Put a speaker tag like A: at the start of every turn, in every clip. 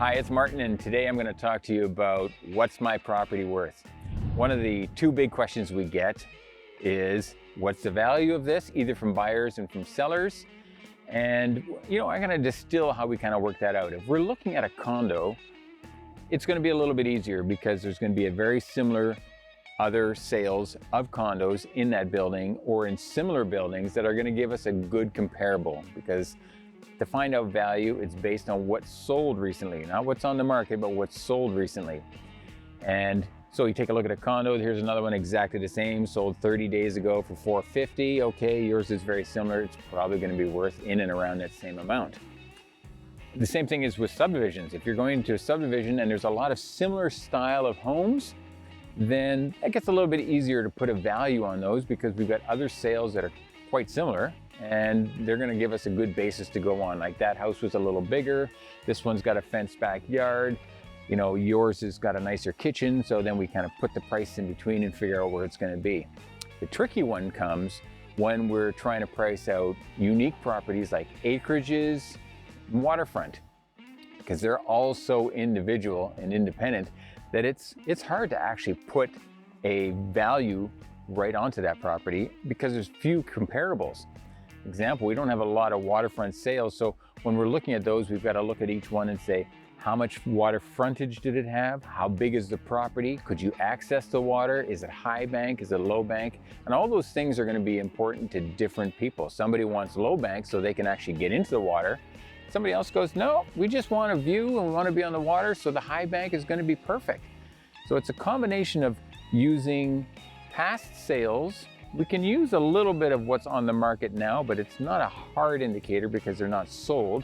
A: Hi, it's Martin, and today I'm going to talk to you about what's my property worth. One of the two big questions we get is what's the value of this, either from buyers and from sellers. And I'm going to distill how we kind of work that out. If we're looking at a condo, it's going to be a little bit easier because there's going to be a very similar other sales of condos in that building or in similar buildings that are going to give us a good comparable, because to find out value, it's based on what's sold recently, not what's on the market, but what's sold recently. And so you take a look at a condo, here's another one exactly the same, sold 30 days ago for $450. Okay, yours is very similar. It's probably going to be worth in and around that same amount. The same thing is with subdivisions. If you're going to a subdivision and there's a lot of similar style of homes, then it gets a little bit easier to put a value on those because we've got other sales that are quite similar and they're going to give us a good basis to go on. Like that house was a little bigger, this one's got a fenced backyard, yours has got a nicer kitchen, so then we kind of put the price in between and figure out where it's going to be. The tricky one comes when we're trying to price out unique properties like acreages, waterfront, because they're all so individual and independent that it's hard to actually put a value right onto that property because there's few comparables. Example, we don't have a lot of waterfront sales, so when we're looking at those, we've got to look at each one and say, how much water frontage did it have? How big is the property? Could you access the water? Is it high bank? Is it low bank? And all those things are going to be important to different people. Somebody wants low bank so they can actually get into the water. Somebody else goes, no, we just want a view and we want to be on the water, so the high bank is going to be perfect. So it's a combination of using past sales. We can use a little bit of what's on the market now, but it's not a hard indicator because they're not sold.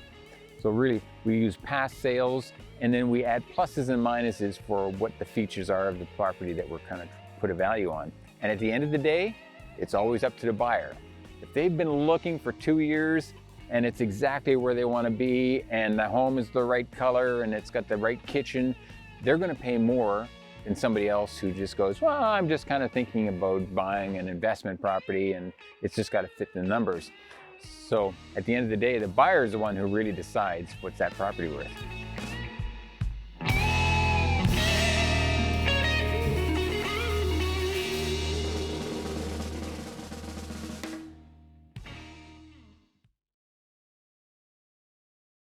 A: So really, we use past sales and then we add pluses and minuses for what the features are of the property that we're kind of put a value on. And at the end of the day, it's always up to the buyer. If they've been looking for 2 years and it's exactly where they want to be and the home is the right color and it's got the right kitchen, they're going to pay more than somebody else who just goes, well, I'm just kind of thinking about buying an investment property and it's just got to fit the numbers. So at the end of the day, the buyer is the one who really decides what's that property worth.